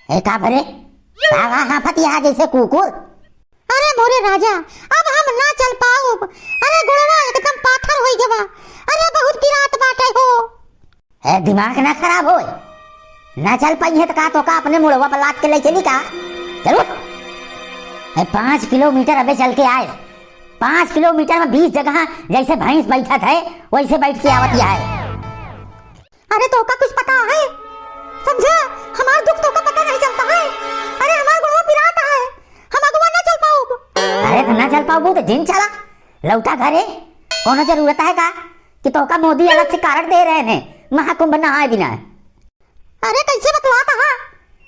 का भरे भागा हाफत यहाँ जैसे कुकुर। अरे मोरे राजा अब हम ना चल पाऊ। अरे गुड़वा एकदम पाथर होई जबा। अरे बहुत पिरात बाटे हो। है दिमाग ना खराब हो, ना चल पाई है तो का अपने मुड़वा पर लाद के ले चली का। चलो 5 किलोमीटर अबे चल के आए। 5 किलोमीटर में 20 जगह जैसे भैंस बैठा है वैसे बैठ के आवत है। अरे तो का कुछ पता है? समझा हमार दुख तो का पता नहीं चलता है। अरे हमार गुड़वा पिरात है, हम अगवा ना चल पाऊ। अरे तो ना चल पाऊ तो जिन चला लौटा घरे। कोनो जरूरत है का कि तो का मोदी अलग से कारण दे रहे हैं महाकुंभ नहाए बिना। अरे कैसे बतलाता है?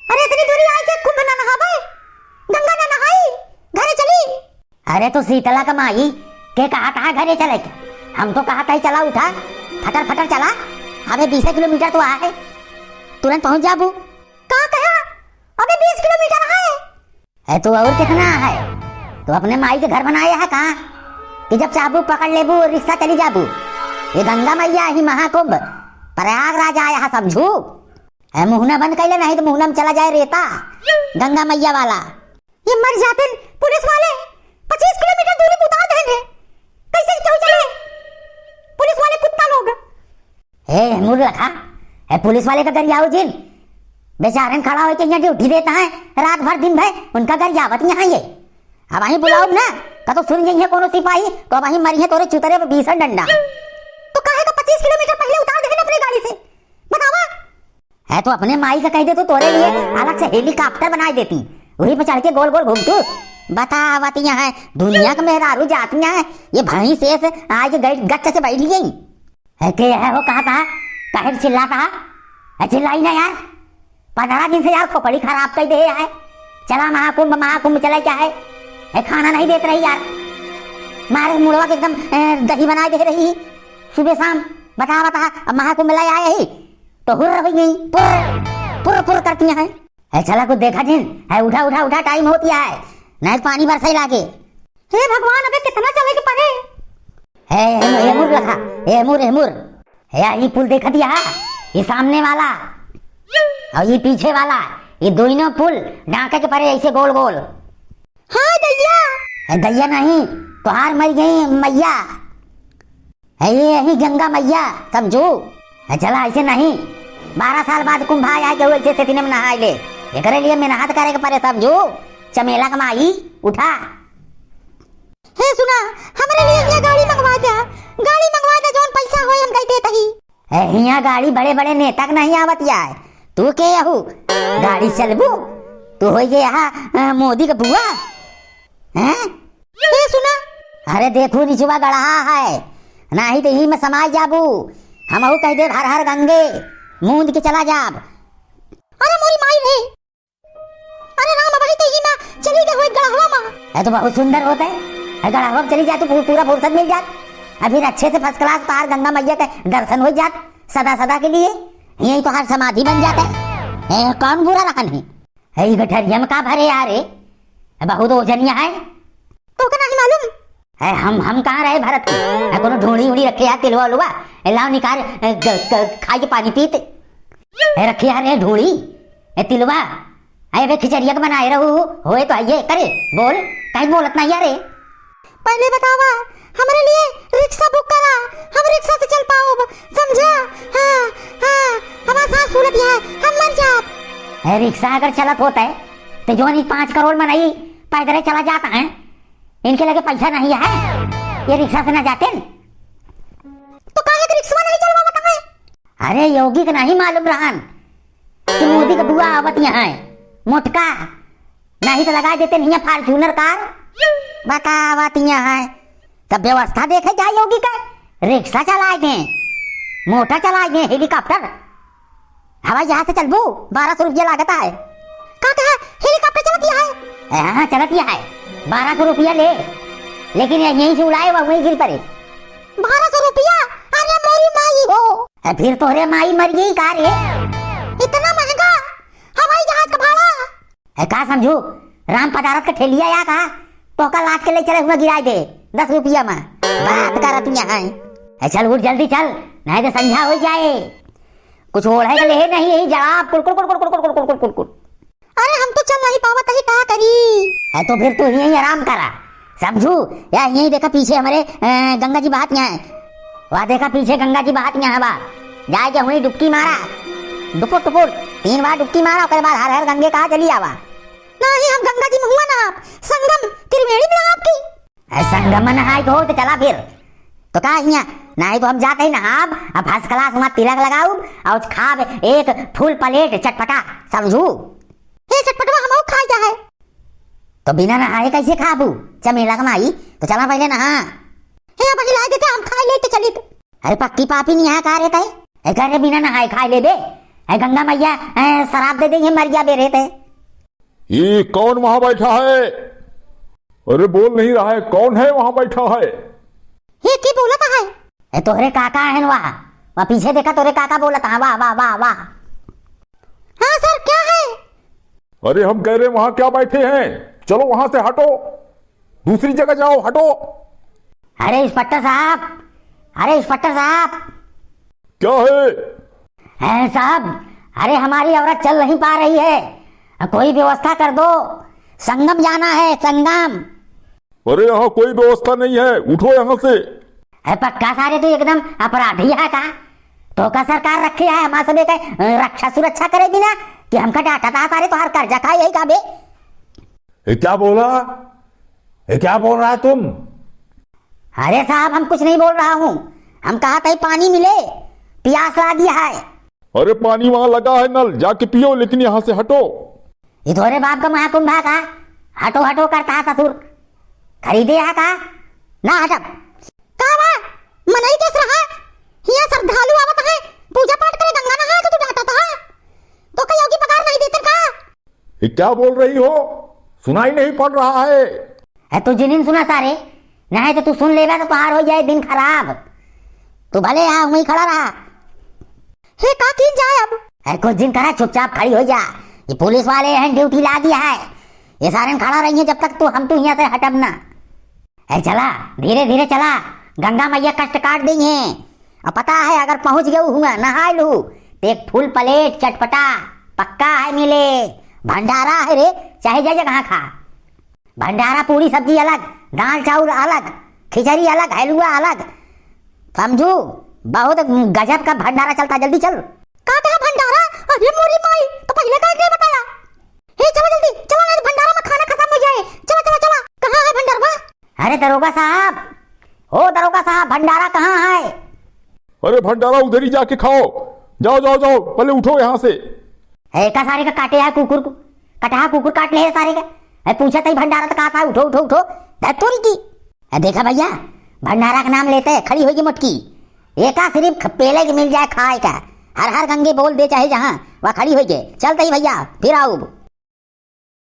अरे इतनी दूरी आई के कुंभ ना नहावे, गंगा ना नहाई, घरे चली। अरे तो शीतला का माई के कहा था घरे चले, हम तो कहा था चला उठा फटर फटर चला। अबे 20 किलोमीटर तो है, तुरंत पहुंच जाबू। कहा कहा अबे 20 किलोमीटर है तो और कितना है? तो अपने माई के घर बनाया है कहाँ कि जब चाबू पकड़ लेबू रिक्शा चली जाबू। ये गंगा मैया ही महाकुंभ प्रयागराज आया है समझू। मुहना बंद कर ले, नहीं तो मुहना में चला जाए रेता गंगा मैया वाला। ये मर जाते पुलिस वाले 25 किलोमीटर दूरी उतार देंगे, कैसे क्यों चले पुलिस वाले कुत्ता लोग। मुर रखा है पुलिस वाले का गरियाओ जिन बेचारन खड़ा होकर यहाँ ड्यूटी देता है रात भर दिन भर, उनका गरियावत यहाँ ये। अब वहीं बुलाओ ना का तो सुन जाइए कोनो सिपाही तो वहीं मरी है तोरे चुतरे पे 20 डंडा। तो काहे का 25 किलोमीटर पहले उतार देना अपनी गाड़ी से बतावा। है तो अपने माई का कह दे तो तोरे लिए अलग से हेलीकॉप्टर बना देती, वही पे चढ़ के गोल गोल घूमतू। बतावत यहाँ दुनिया का मेहरारू जातियां है ये भैंस से आज गच्चे से बैठ गई है। के है वो कहा था काहे चिल्लाता है? चिल्लाई ना यार, 15 दिन से यार खोपड़ी खराब कर दे है। चला महाकुंभ महाकुंभ चला क्या है? खाना नहीं देते रही यार, मारे मुड़वा के एकदम दही बना दे रही सुबह शाम। बता अब महाकुंभ लाई आए ही तो हुर्र हो गई, पुर पुर करती है। चला कुछ देखा जिन है, उठा उठा उठा टाइम होती है नहीं पानी बरसाई लागे। हे भगवान अबे कितना चले के परे है मुर रखा मुर है। ये पुल देखा दिया ये सामने वाला और ये पीछे वाला, ये दोनों पुल डांके के परे ऐसे गोल गोल। हाँ दैया दैया नहीं तो हार मर गई मैया है, ये यही गंगा मैया समझू। चला ऐसे नहीं 12 साल बाद कुंभ आया के वैसे से में नहा ले, एक लिए मेहनत करे के परे समझू। चमेला कमाई उठा। हे सुना हमारे लिए ये गाड़ी मंगवा दे जोन पैसा होए हम कह देत ही। यहाँ गाड़ी बड़े बड़े नेता के नहीं आवत यार, तू के यहू गाड़ी चलबू तू हो गए यहाँ मोदी का बुआ हैं। हे सुना अरे देखू निचुआ गढ़ा है नहीं तो ही में समाज जाबू। हम कह दे हर हर गंगे मूंद के चला जाब। अरे मोरी माई रे, अरे राम भाई तो ही में चली गए हुए गढ़वा में। तो बहुत सुंदर होता है गढ़वा में चली जा तो पूरा फुर्सत मिल जात। अभी अच्छे से फर्स्ट क्लास पार गंगा मैया के दर्शन हो जात सदा सदा के लिए, यही तो हर समाधि बन जाता है। कौन बुरा रहा नहीं गठरिया में का भरे यार बहुत ओजनिया है तो क्या नहीं मालूम है। हम कहाँ रहे भारत की कोनो ढूंढी उड़ी रखे यार तिलवा उलवा लाओ निकाल खाई के पानी पीते रखे यार ढूंढी तिलवा अरे खिचड़िया के बनाए रहू होए तो आइए करे बोल कहीं बोलत नहीं यार। पहले बतावा हमारे लिए रिक्शा बुक करा, हम रिक्शा से चल पाओ समझा। हाँ हमारा सांस फूलत है हम मर जाब। रिक्शा अगर चलत होता है तो जो नहीं 5 करोड़ में नहीं पैदल चला जाता है, इनके लगे पैसा नहीं है ये रिक्शा से ना जाते तो काहे के रिक्शा नहीं चलवा बता है। अरे योगी का नहीं मालूम रहन कि मोदी का बुआ आवत यहाँ है मोटका, नहीं तो लगा देते नहीं फॉर्च्यूनर कार बतावत यहाँ है। सब व्यवस्था देखे जाए योगी का, रिक्शा चलाए दे मोटर चलाए दे हेलीकॉप्टर हवाई जहाज से चलबू 1200 रुपया लागता है। कहा हेलीकॉप्टर चलती है? हाँ चलती है 1200 रुपया ले, लेकिन यहीं से उड़ाए वहीं गिर पड़े। 1200 रुपया? अरे मोरी माई हो फिर तोरे माई मर गई का रे? इतना महंगा हवाई जहाज का भाड़ा का समझू राम पदारत का ठेलिया या का तो का लाद के ले चले हुए गिराए दे 10 रुपया में बात करत यहाँ है। चल उठ जल्दी चल नहीं तो संध्या हो जाए, कुछ ओढ़े ले नहीं यही जवाब कुड़ कुड़ कुड़ कुड़ कुड़ कुड़ कुड़ कुड़ कुड़ कुड़। चल नहीं पावत ही का करी। है तो फिर तू यहीं आराम करा, समझू। या यहीं देखा पीछे हमारे गंगा जी बहात यहाँ है, वहाँ देखा पीछे गंगा जी बहात यहाँ है, जाए के वहीं डुबकी मारा, टुपुर टुपुर 3 बार डुबकी मारा, उसके बाद हर हर गंगे कहा चली आवा। नहीं हम गंगा जी में हुआ ना, संगम त्रिवेणी में आपकी संगम नहाई तो हो तो चला फिर तो का यहाँ नहीं तो हम जाते ही नहाब, अब फर्स्ट क्लास वहाँ तिलक लगाऊ और खाब एक फुल प्लेट चटपटा, समझू। ये चटपटवा हम खा जा है तो बिना नहाए कैसे खाबू, चमेला कमाई तो चला पहले नहा। हे अब हिला देते हम खा ले तो चली। अरे पक्की पापी नहीं यहाँ कहा रहता है, घर बिना नहाए खा ले बे, गंगा मैया शराब दे देंगे मर जा बे रहते। ये कौन वहां बैठा है? अरे बोल नहीं रहा है, कौन है वहां बैठा है? ये की बोलता है? तोहरे काका है वहाँ पीछे देखा, तोरे काका बोलता है, वाह वाह वाह वाह। हाँ सर क्या है? अरे हम कह रहे वहां क्या बैठे हैं, चलो वहां से हटो, दूसरी जगह जाओ, हटो। अरे इंस्पेक्टर साहब, अरे इंस्पेक्टर साहब। क्या है साहब? अरे हमारी औरत चल नहीं पा रही है, कोई व्यवस्था कर दो, संगम जाना है, संगम। अरे यहाँ कोई व्यवस्था नहीं है, उठो यहाँ से। पक्का सारे तो एकदम अपराधी है का, तो का सरकार रखे है हमारे सबे का रक्षा सुरक्षा करे बिना कि हमका डांटा था सारे तो हर कर्जा खाए यही का बे। क्या बोला? क्या बोल रहा है तुम? अरे साहब हम कुछ नहीं बोल रहा हूँ, हम कहा था पानी मिले, प्यास लगी है। अरे पानी वहां लगा है नल, जाके पियो, लेकिन यहाँ से हटो। इधोरे बाप का महाकुंभा का हटो हटो करता है ससुर, खरीदे है का ना हटब कावा मनई कैस रहा? हिया श्रद्धालु आवत है, पूजा पाठ करे गंगा नहाए तो तू डांटा था, तो कई योगी पगार नहीं देते का? ये क्या बोल रही हो, सुनाई नहीं पड़ रहा है? तू जिनिन सुना सारे, नहीं तो तू सुन लेगा तो तुहार हो जाए दिन खराब, तू भले यहाँ वहीं खड़ा रहा। हे का की जाए अब? कुछ दिन करा चुपचाप खड़ी हो जा, ये पुलिस वाले हैं ड्यूटी ला दिया है, ये सारे खड़ा रही है जब तक तो हम तो यहाँ से हटब ना। चला धीरे धीरे चला, गंगा मैया कष्ट काट दी है, अब पता है अगर पहुंच गए हुआ नहा लू तो एक फुल प्लेट चटपटा पक्का है मिले, भंडारा है रे, चाहे जाए कहाँ खा, भंडारा पूरी सब्जी अलग, दाल चावल अलग, खिचड़ी अलग, हलवा अलग, समझू बहुत गजब का भंडारा चलता। जल्दी चल। का कहा भंडारा? अरे मोरी माई, तो पहले का नहीं बताया? हे चलो जल्दी चलो, नहीं भंडारा में खाना खत्म हो जाए। चलो चलो चलो, कहाँ है भंडारा? अरे दरोगा साहब, ओ दरोगा साहब, भंडारा कहाँ है? अरे भंडारा उधर ही जाके खाओ, जाओ जाओ जाओ, पहले उठो यहाँ से। का सारे का काटे है कुकुर को, कटा कुकुर काट ले सारे का, पूछा था भंडारा तो कहा था, उठो उठो उठो धतूरी की। देखा भैया भंडारा का नाम लेते है, खड़ी होगी मुटकी, एका सिर्फ पेले की मिल जाए खाए का, हर हर गंगे बोल दे चाहे जहाँ वह खड़ी हो गए, चलते ही भैया फिर आओ।